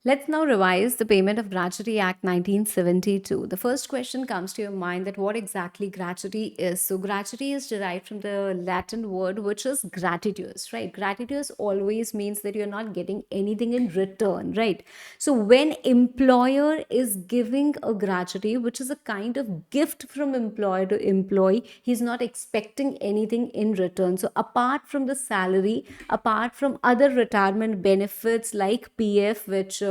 Let's now revise the Payment of Gratuity Act 1972. The first question comes to your mind that what exactly gratuity is. So, gratuity is derived from the Latin word which is gratuitous, right? Gratuitous always means that you're not getting anything in return, right? So, when employer is giving a gratuity, which is a kind of gift from employer to employee, he's not expecting anything in return. So, apart from the salary, apart from other retirement benefits like PF, which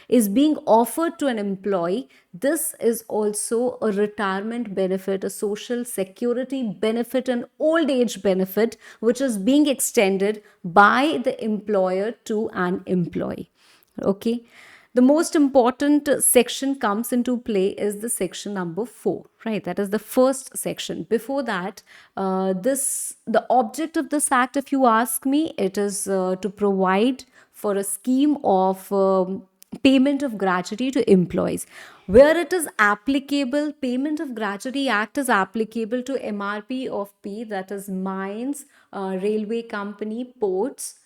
is being offered to an employee, this is also a retirement benefit, a social security benefit, an old age benefit, which is being extended by the employer to an employee. Okay. The most important section comes into play is the section number 4, right? That is the first section. Before that, the object of this act, if you ask me, it is to provide for a scheme of payment of gratuity to employees. Where it is applicable, payment of gratuity act is applicable to MRP of P, that is mines, railway company, ports,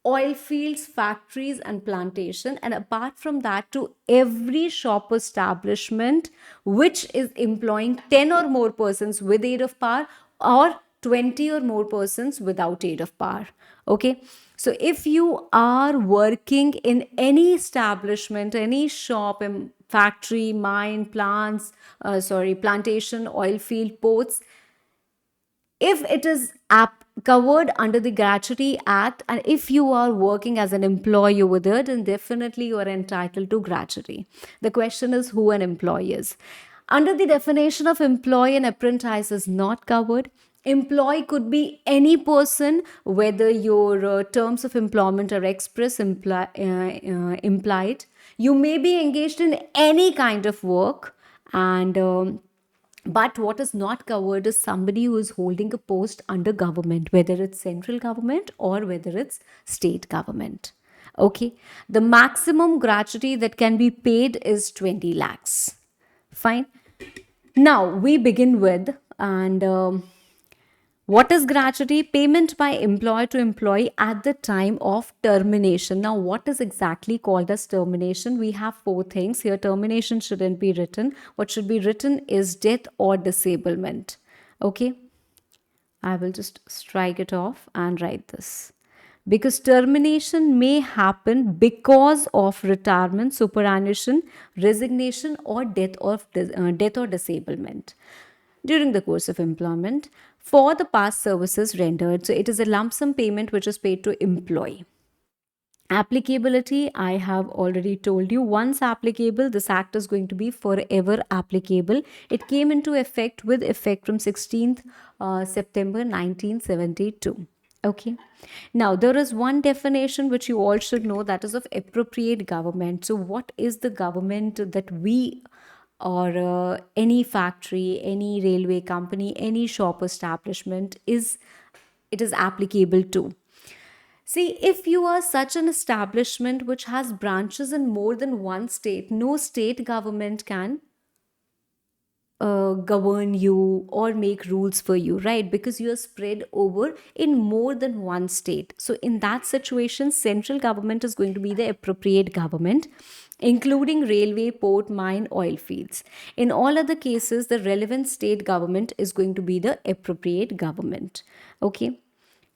oil fields, factories, and plantation. And apart from that, to every shop establishment which is employing 10 or more persons with aid of power, or 20 or more persons without aid of power. Okay. So if you are working in any establishment, any shop, factory, mine, plantation, oil field, ports, if it is covered under the Gratuity Act, and if you are working as an employee over there, then definitely you are entitled to gratuity. The question is who an employee is. Under the definition of employee, an apprentice is not covered. Employee could be any person, whether your terms of employment are express, implied. You may be engaged in any kind of work, and but what is not covered is somebody who is holding a post under government, whether it's central government or whether it's state government. Okay. The maximum gratuity that can be paid is 20 lakhs. Fine. Now we begin with, and what is gratuity? Payment by employer to employee at the time of termination. Now, what is exactly called as termination? We have 4 things here. Termination shouldn't be written. What should be written is death or disablement. Okay. I will just strike it off and write this. Because termination may happen because of retirement, superannuation, resignation, or death or disablement during the course of employment for the past services rendered. So it is a lump sum payment which is paid to employee. Applicability, I have already told you. Once applicable, this act is going to be forever applicable. It came into effect with effect from 16th September 1972. Okay. Now, there is one definition which you all should know, that is of appropriate government. So, what is the government that we, or any factory, any railway company, any shop establishment is applicable to? See, if you are such an establishment which has branches in more than one state, no state government can govern you or make rules for you, right? Because you are spread over in more than one state. So, in that situation, central government is going to be the appropriate government, including railway, port, mine, oil fields. In all other cases, the relevant state government is going to be the appropriate government. Okay.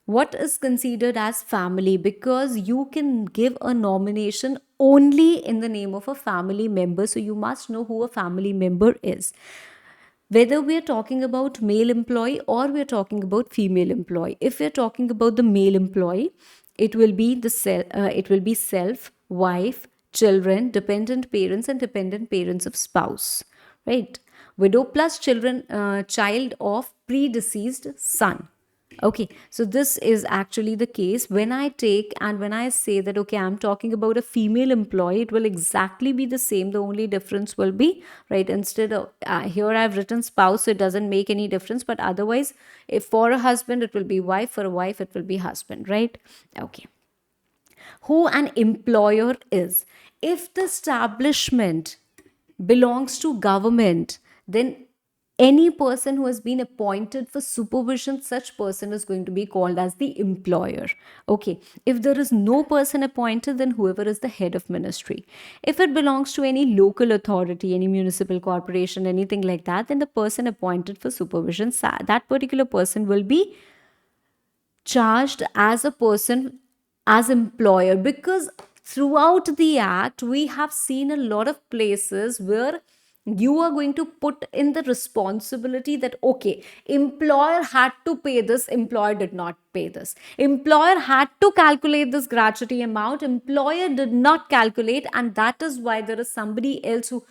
What is considered as family? Because you can give a nomination only in the name of a family member. So you must know who a family member is. Whether we are talking about male employee or we are talking about female employee. If we are talking about the male employee, it will be self, wife, children, dependent parents, and dependent parents of spouse, right? Widow plus child of predeceased son. Okay, so this is actually the case. When I take and when I say that, okay, I'm talking about a female employee, it will exactly be the same. The only difference will be, right, instead of here I've written spouse, so it doesn't make any difference. But otherwise, if for a husband, it will be wife, for a wife, it will be husband, right? Okay. Who an employer is. If the establishment belongs to government, then any person who has been appointed for supervision, such person is going to be called as the employer. Okay, if there is no person appointed, then whoever is the head of ministry. If it belongs to any local authority, any municipal corporation, anything like that, then the person appointed for supervision, that particular person will be charged as a person, as employer, because throughout the act we have seen a lot of places where you are going to put in the responsibility that, okay, employer had to pay this, employer did not pay this, employer had to calculate this gratuity amount, employer did not calculate, and that is why there is somebody else who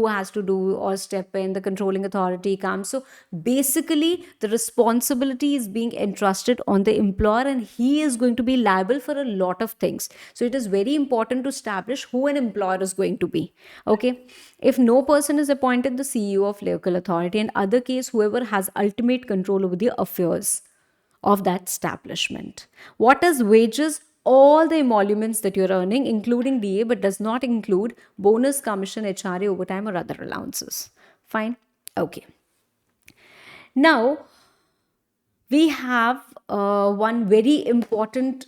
has to do or step in, the controlling authority comes. So basically the responsibility is being entrusted on the employer, and he is going to be liable for a lot of things. So it is very important to establish who an employer is going to be. Okay, if no person is appointed, the CEO of local authority, and other case whoever has ultimate control over the affairs of that establishment. What is wages? All the emoluments that you're earning, including DA, but does not include bonus, commission, HRA, overtime, or other allowances. Fine. Okay. Now, we have one very important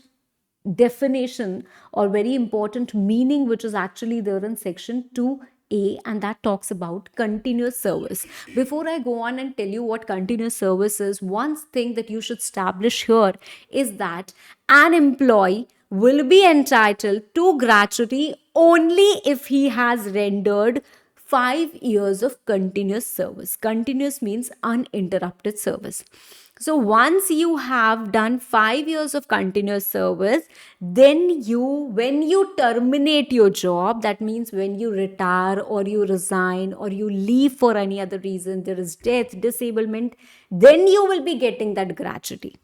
definition or very important meaning which is actually there in section 2A, and that talks about continuous service. Before I go on and tell you what continuous service is, one thing that you should establish here is that an employee will be entitled to gratuity only if he has rendered 5 years of continuous service. Continuous means uninterrupted service. So once you have done 5 years of continuous service, then when you terminate your job, that means when you retire or you resign or you leave for any other reason, there is death, disablement, then you will be getting that gratuity.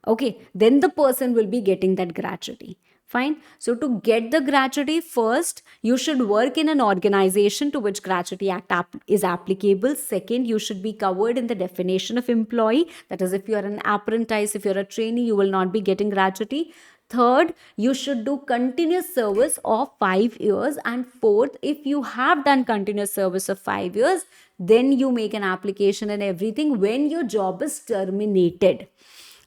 Okay, then the person will be getting that gratuity. Fine. So to get the gratuity, first you should work in an organization to which gratuity act is applicable. Second, you should be covered in the definition of employee. That is, if you are an apprentice, if you're a trainee, you will not be getting gratuity. Third, you should do continuous service of 5 years. And fourth, if you have done continuous service of 5 years, then you make an application and everything when your job is terminated.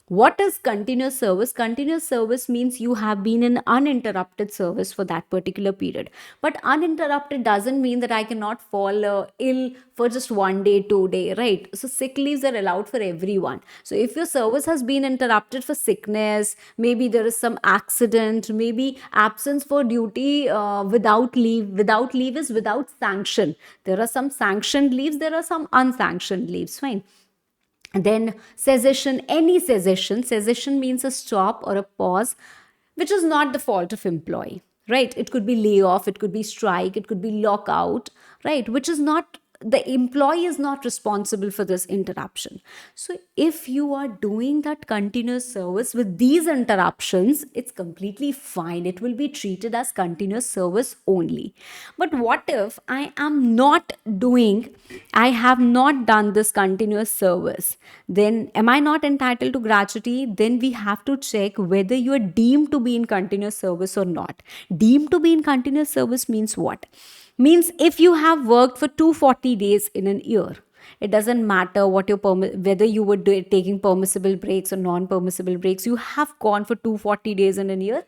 What is continuous service? Continuous service means you have been in uninterrupted service for that particular period. But uninterrupted doesn't mean that I cannot fall ill for just 1 day, 2 day, right? So sick leaves are allowed for everyone. So if your service has been interrupted for sickness, maybe there is some accident, maybe absence for duty without leave. Without leave is without sanction. There are some sanctioned leaves, there are some unsanctioned leaves, fine. Then cessation, any cessation means a stop or a pause which is not the fault of employee, right? It could be layoff, it could be strike, it could be lockout, right? Which is not, the employee is not responsible for this interruption. So if you are doing that continuous service with these interruptions, it's completely fine. It will be treated as continuous service only. But what if I have not done this continuous service? Then am I not entitled to gratuity? Then we have to check whether you are deemed to be in continuous service or not. Deemed to be in continuous service means what? Means if you have worked for 240 days in an year, it doesn't matter what your whether you were taking permissible breaks or non-permissible breaks, you have gone for 240 days in a year.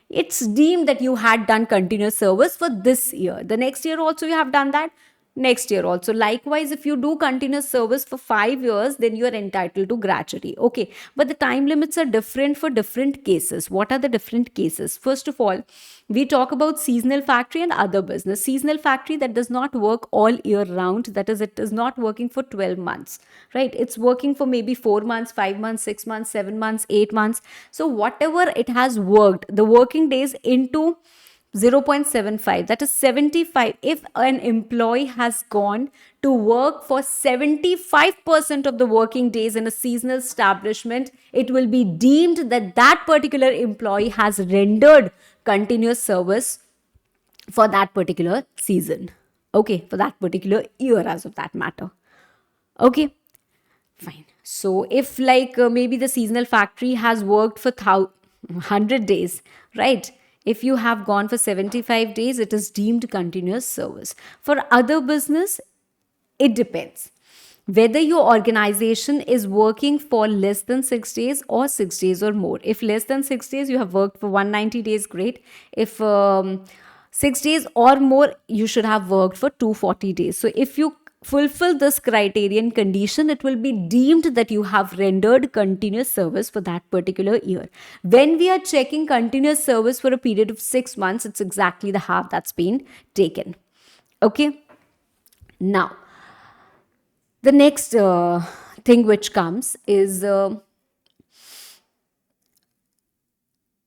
It's deemed that you had done continuous service for this year. The next year also you have done that. Next year also. Likewise, if you do continuous service for 5 years, then you are entitled to gratuity. Okay. But the time limits are different for different cases. What are the different cases? First of all, we talk about seasonal factory and other business. Seasonal factory that does not work all year round. That is, it is not working for 12 months, right? It's working for maybe 4 months, 5 months, 6 months, 7 months, 8 months. So whatever it has worked, the working days into 0.75, that is 75. If an employee has gone to work for 75% of the working days in a seasonal establishment, it will be deemed that that particular employee has rendered continuous service for that particular season. Okay, for that particular year as of that matter. Okay, fine. So if maybe the seasonal factory has worked for 100 days, right? If you have gone for 75 days, it is deemed continuous service. For other business, It depends whether your organization is working for less than 6 days or 6 days or more. If less than 6 days, you have worked for 190 days, great. If 6 days or more, you should have worked for 240 days. So if you fulfill this criterion condition, it will be deemed that you have rendered continuous service for that particular year. When we are checking continuous service for a period of 6 months, it's exactly the half that's been taken. Okay. Now, the next thing which comes is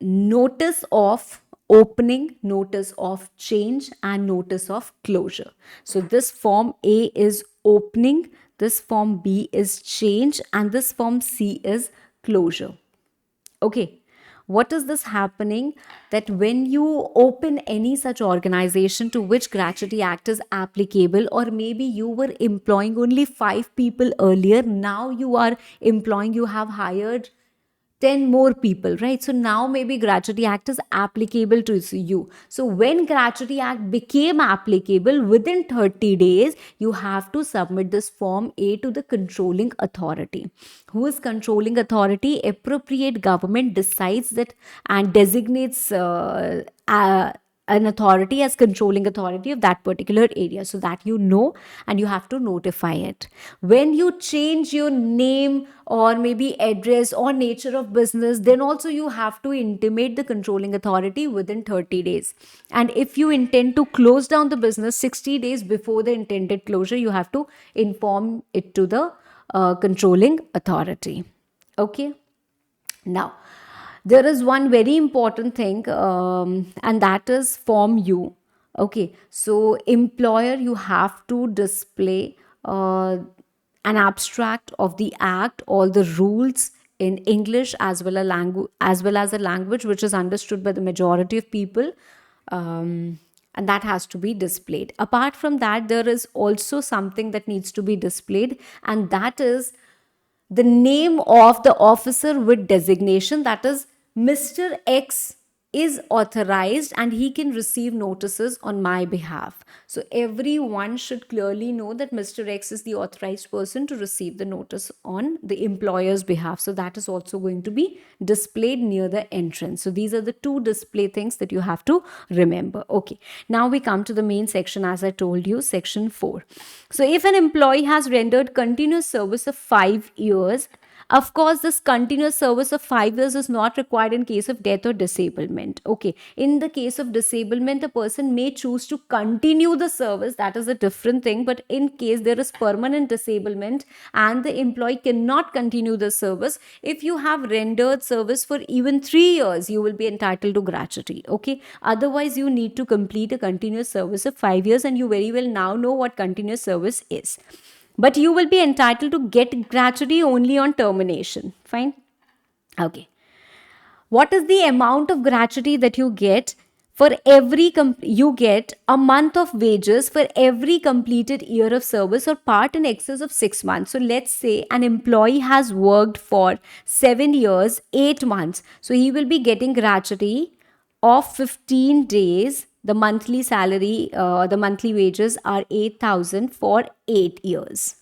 notice of opening, notice of change, and notice of closure. So this form A is opening, this form B is change, and this form C is closure. Okay. What is this happening? That when you open any such organization to which Gratuity Act is applicable, or maybe you were employing only 5 people earlier, now you are employing, you have hired 10 more people, right? So now maybe Gratuity Act is applicable to you. So when Gratuity Act became applicable, within 30 days, you have to submit this form A to the controlling authority. Who is controlling authority? Appropriate government decides that and designates an authority as controlling authority of that particular area, so that you know, and you have to notify it. When you change your name or maybe address or nature of business, then also you have to intimate the controlling authority within 30 days. And if you intend to close down the business 60 days before the intended closure, you have to inform it to the controlling authority. Okay. Now, there is one very important thing, and that is Form U. Okay, so employer, you have to display an abstract of the act, all the rules in English, as well as a language which is understood by the majority of people. And that has to be displayed. Apart from that, there is also something that needs to be displayed, and that is the name of the officer with designation, that is Mr. X is authorized and he can receive notices on my behalf. So everyone should clearly know that Mr. X is the authorized person to receive the notice on the employer's behalf. So that is also going to be displayed near the entrance. So these are the two display things that you have to remember. Okay, now we come to the main section, as I told you, section 4. So if an employee has rendered continuous service of 5 years, of course, this continuous service of 5 years is not required in case of death or disablement. Okay. In the case of disablement, a person may choose to continue the service. That is a different thing. But in case there is permanent disablement and the employee cannot continue the service, if you have rendered service for even 3 years, you will be entitled to gratuity. Okay. Otherwise, you need to complete a continuous service of 5 years, and you very well now know what continuous service is. But you will be entitled to get gratuity only on termination. Fine. Okay. What is the amount of gratuity that you get? For every you get a month of wages for every completed year of service or part in excess of 6 months. So let's say an employee has worked for 7 years, 8 months. So he will be getting gratuity of 15 days. The monthly salary, the monthly wages are 8,000 for 8 years.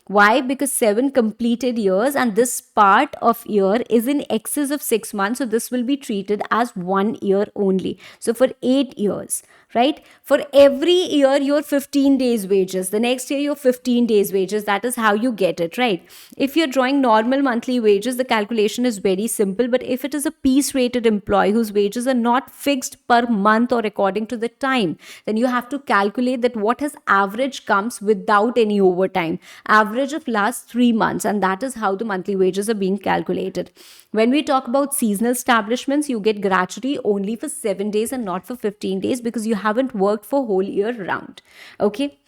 Why? Because 7 completed years, and this part of year is in excess of 6 months. So this will be treated as 1 year only. So for 8 years, right? For every year, your 15 days wages. The next year, your 15 days wages. That is how you get it, right? If you're drawing normal monthly wages, the calculation is very simple. But if it is a piece rated employee whose wages are not fixed per month or according to the time, then you have to calculate that what has average comes without any overtime. Average of last 3 months, and that is how the monthly wages are being calculated. When we talk about seasonal establishments, you get gratuity only for 7 days and not for 15 days because you haven't worked for whole year round. Okay.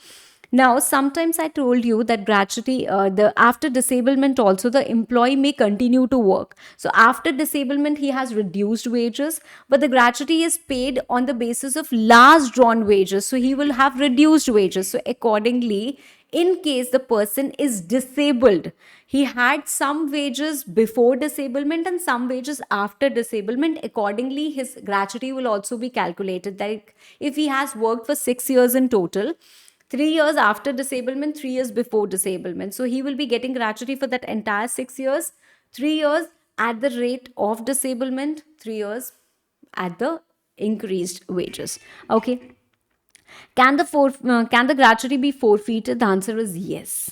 Now, sometimes I told you that gratuity, the after disablement also, the employee may continue to work. So after disablement, he has reduced wages, but the gratuity is paid on the basis of last drawn wages. So he will have reduced wages. So accordingly, in case the person is disabled, he had some wages before disablement and some wages after disablement. Accordingly, his gratuity will also be calculated. That if he has worked for 6 years in total, 3 years after disablement, 3 years before disablement. So he will be getting gratuity for that entire 6 years, 3 years at the rate of disablement, 3 years at the increased wages. Okay. Can the gratuity be forfeited? The answer is yes.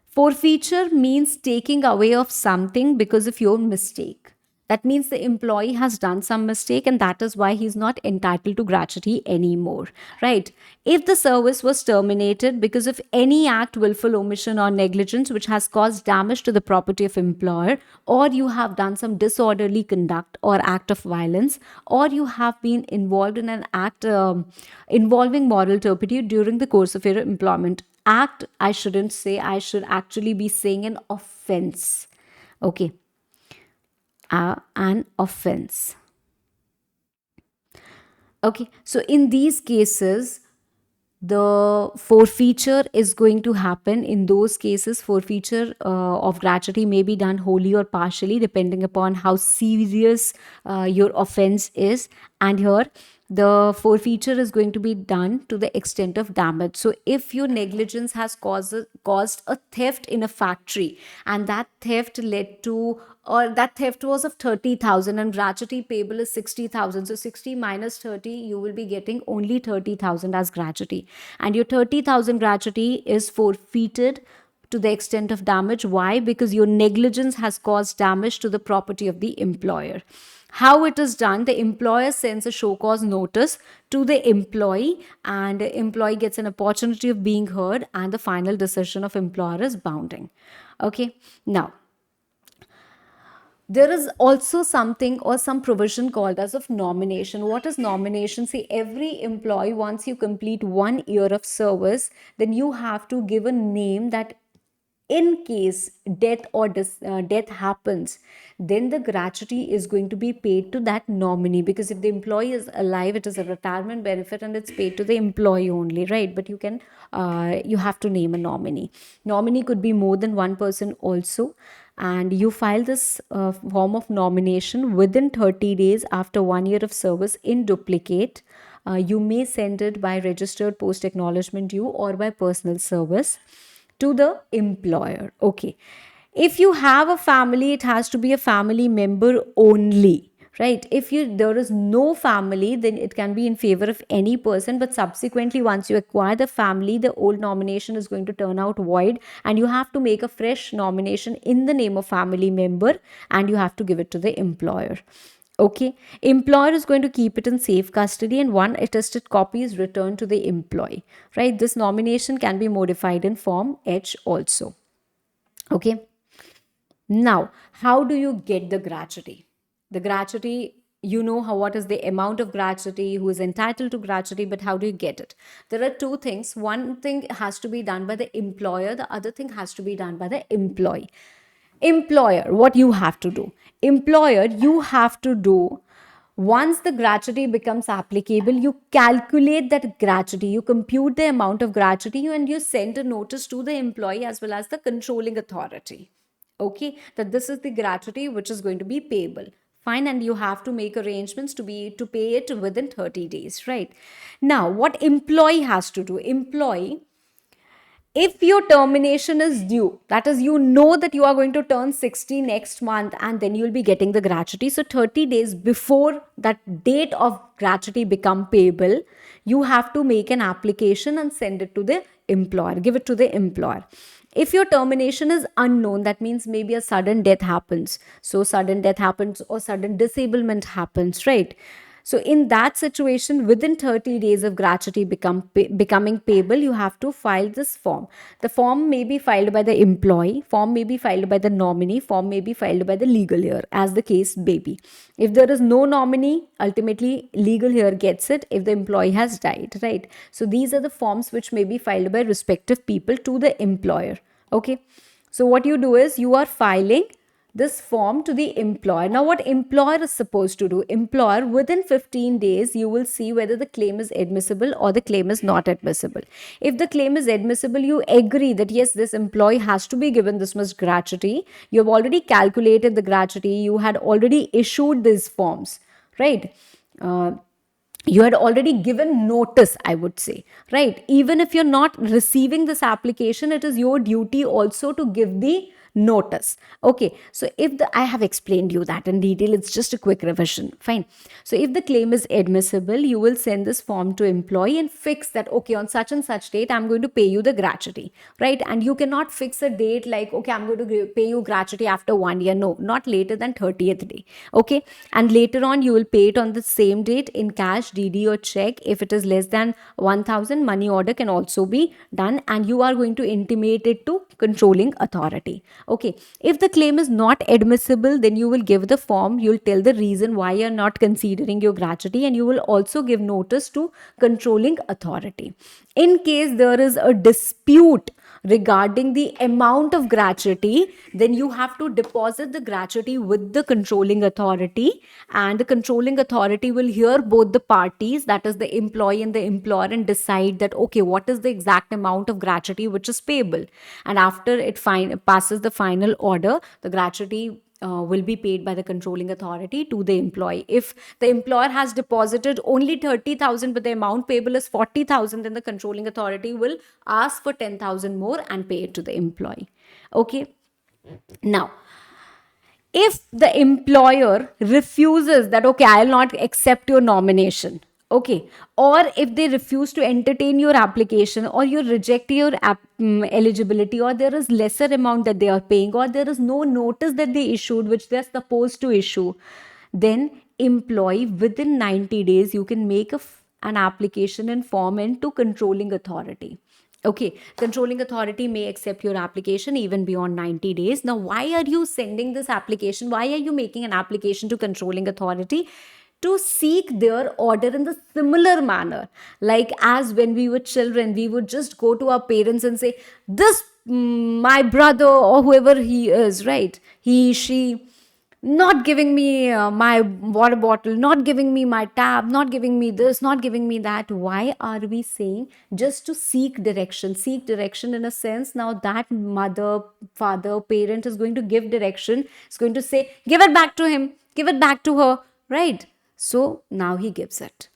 Forfeiture means taking away of something because of your mistake. That means the employee has done some mistake and that is why he's not entitled to gratuity anymore, right? If the service was terminated because of any act, willful omission or negligence which has caused damage to the property of employer, or you have done some disorderly conduct or act of violence, or you have been involved in an act involving moral turpitude during the course of your employment, act, I shouldn't say, I should actually be saying an offense. Okay. An offense. Okay. So in these cases, the forfeiture is going to happen. In those cases, forfeiture of gratuity may be done wholly or partially depending upon how serious your offense is. And here the forfeiture is going to be done to the extent of damage. So if your negligence has caused a theft in a factory, and that theft led to, or that theft was of 30,000 and gratuity payable is 60,000, so 60 minus 30, you will be getting only 30,000 as gratuity, and your 30,000 gratuity is forfeited to the extent of damage. Why? Because your negligence has caused damage to the property of the employer. How it is done: the employer sends a show cause notice to the employee, and the employee gets an opportunity of being heard, and the final decision of employer is bounding. Okay. Now, there is also something or some provision called as of nomination. What is nomination? See, every employee, once you complete 1 year of service, then you have to give a name that in case death or death happens, then the gratuity is going to be paid to that nominee, because if the employee is alive, it is a retirement benefit and it's paid to the employee only, right? But you have to name a nominee. Nominee could be more than one person also, and you file this form of nomination within 30 days after 1 year of service in duplicate. You may send it by registered post acknowledgement due or by personal service to the employer. Okay. If you have a family, it has to be a family member only, right? If there is no family, then it can be in favor of any person, but subsequently once you acquire the family, the old nomination is going to turn out void, and you have to make a fresh nomination in the name of family member, and you have to give it to the employer. Okay. Employer is going to keep it in safe custody, and one attested copy is returned to the employee, right? This nomination can be modified in Form H also. Okay. Now, how do you get the gratuity? The gratuity, you know what is the amount of gratuity, who is entitled to gratuity, but how do you get it? There are two things. One thing has to be done by the employer, the other thing has to be done by the employee. Employer, what you have to do? Employer, you have to do, once the gratuity becomes applicable, you calculate that gratuity, you compute the amount of gratuity, and you send a notice to the employee as well as the controlling authority. Okay, that this is the gratuity which is going to be payable. Fine, and you have to make arrangements to pay it within 30 days, right? Now, what employee has to do? Employee, if your termination is due, that is, you know that you are going to turn 60 next month and then you'll be getting the gratuity, so 30 days before that date of gratuity become payable, you have to make an application and send it to the employer, give it to the employer. If your termination is unknown, that means maybe a sudden death happens, so sudden death happens or sudden disablement happens, right? So in that situation, within 30 days of gratuity becoming payable, you have to file this form. The form may be filed by the employee, form may be filed by the nominee, form may be filed by the legal heir, as the case may be. If there is no nominee, ultimately legal heir gets it if the employee has died, right? So these are the forms which may be filed by respective people to the employer. Okay. So what you do is you are filing this form to the employer. Now, what employer is supposed to do? Employer, within 15 days, you will see whether the claim is admissible or the claim is not admissible. If the claim is admissible, you agree that yes, this employee has to be given this much gratuity. You have already calculated the gratuity. You had already issued these forms, right? you had already given notice, I would say, right? Even if you're not receiving this application, it is your duty also to give the notice. Okay, so if the I have explained you that in detail, it's just a quick revision. Fine. So if the claim is admissible, you will send this form to employee and fix that, okay, on such and such date I'm going to pay you the gratuity, right? And you cannot fix a date like, okay, I'm going to pay you gratuity after 1 year. No, not later than 30th day. Okay, and later on you will pay it on the same date in cash, DD, or check. If it is less than 1000, money order can also be done, and you are going to intimate it to controlling authority. Okay, if the claim is not admissible, then you will give the form, you'll tell the reason why you're not considering your gratuity, and you will also give notice to controlling authority. In case there is a dispute regarding the amount of gratuity, then you have to deposit the gratuity with the controlling authority, and the controlling authority will hear both the parties, that is the employee and the employer, and decide that, okay, what is the exact amount of gratuity which is payable. And after it passes the final order, the gratuity will be paid by the controlling authority to the employee. If the employer has deposited only 30,000 but the amount payable is 40,000, then the controlling authority will ask for 10,000 more and pay it to the employee. Okay, now if the employer refuses that, okay, I'll not accept your nomination, okay, or if they refuse to entertain your application, or you reject your eligibility, or there is lesser amount that they are paying, or there is no notice that they issued which they are supposed to issue, then employee, within 90 days you can make an application and form into controlling authority. Okay, controlling authority may accept your application even beyond 90 days. Now, why are you sending this application? Why are you making an application to controlling authority? To seek their order in the similar manner. Like as when we were children, we would just go to our parents and say, this, my brother or whoever he is, right? He, she, not giving me my water bottle, not giving me my tab, not giving me this, not giving me that. Why are we saying? Just to seek direction. Seek direction in a sense. Now that mother, father, parent is going to give direction, is going to say, give it back to him, give it back to her, right? So now he gives it.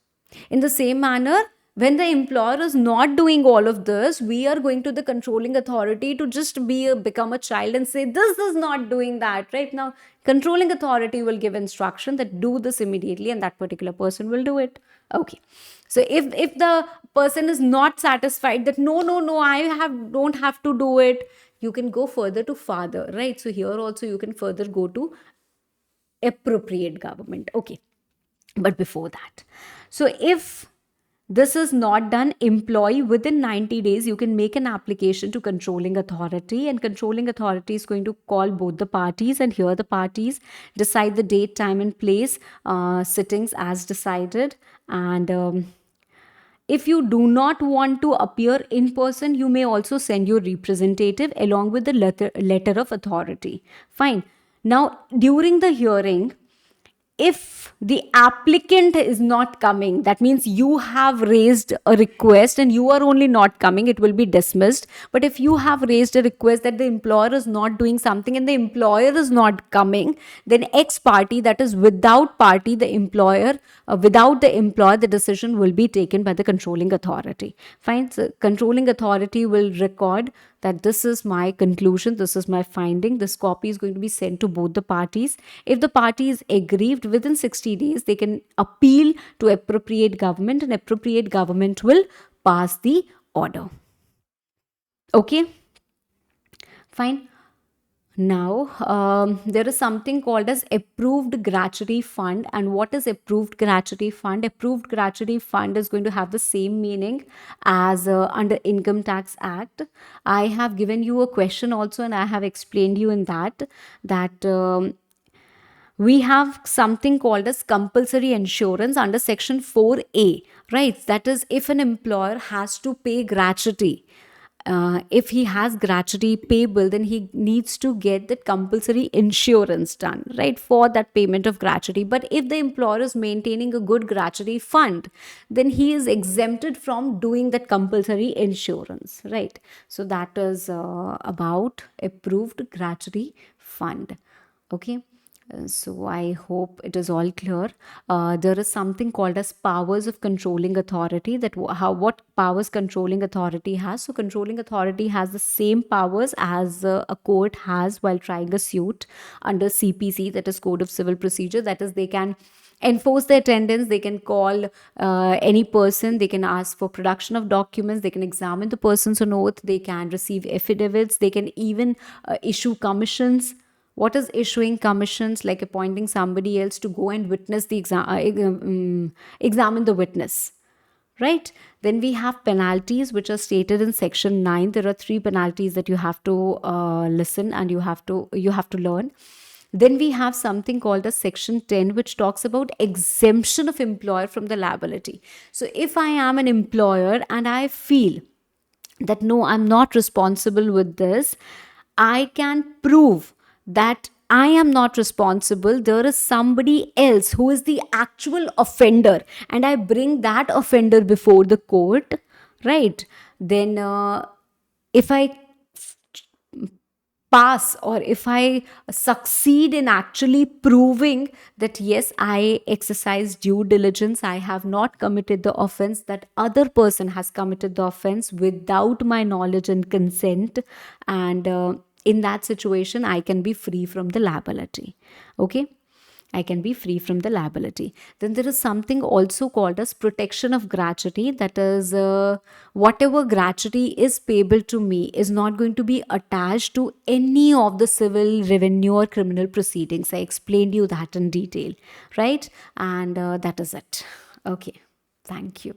In the same manner, when the employer is not doing all of this, we are going to the controlling authority to just become a child and say, this is not doing that. Right now, controlling authority will give instruction that do this immediately, and that particular person will do it. Okay. So if the person is not satisfied that no, don't have to do it, you can go further to father, right? So here also you can further go to appropriate government. Okay, but before that, so if this is not done, employee, within 90 days you can make an application to controlling authority, and controlling authority is going to call both the parties and hear the parties, decide the date, time and place, sittings as decided. And if you do not want to appear in person, you may also send your representative along with the letter of authority. Fine. Now, during the hearing, if the applicant is not coming, that means you have raised a request and you are only not coming, it will be dismissed. But if you have raised a request that the employer is not doing something and the employer is not coming, then X party, that is without party, the employer, without the employer, the decision will be taken by the controlling authority. Fine. So controlling authority will record that this is my conclusion, this is my finding. This copy is going to be sent to both the parties. If the party is aggrieved, within 60 days, they can appeal to appropriate government, and appropriate government will pass the order. Okay, fine. Now, there is something called as approved gratuity fund. And what is approved gratuity fund? Approved gratuity fund is going to have the same meaning as under Income Tax Act. I have given you a question also, and I have explained you in that we have something called as compulsory insurance under section 4A, right? That is, if an employer has to pay gratuity, if he has gratuity payable, then he needs to get that compulsory insurance done, right, for that payment of gratuity. But if the employer is maintaining a good gratuity fund, then he is exempted from doing that compulsory insurance, right? So that is about approved gratuity fund. Okay. So I hope it is all clear. There is something called as powers of controlling authority. That how what powers controlling authority has. So controlling authority has the same powers as a court has while trying a suit under CPC, that is Code of Civil Procedure. That is, they can enforce the attendance, they can call any person, they can ask for production of documents, they can examine the persons on oath, they can receive affidavits, they can even issue commissions. What is issuing commissions? Like appointing somebody else to go and witness the examine the witness, right? Then we have penalties, which are stated in section 9. There are three penalties that you have to listen, and you have to learn. Then we have something called a section 10, which talks about exemption of employer from the liability. So if I am an employer and I feel that no, I'm not responsible with this, I can prove that I am not responsible. There is somebody else who is the actual offender, and I bring that offender before the court, right? Then, if I pass, or if I succeed in actually proving that yes, I exercise due diligence, I have not committed the offense, that other person has committed the offense without my knowledge and consent, and in that situation I can be free from the liability. Okay, I can be free from the liability. Then there is something also called as protection of gratuity. That is, whatever gratuity is payable to me is not going to be attached to any of the civil, revenue, or criminal proceedings. I explained you that in detail, right? And that is it. Okay. Thank you.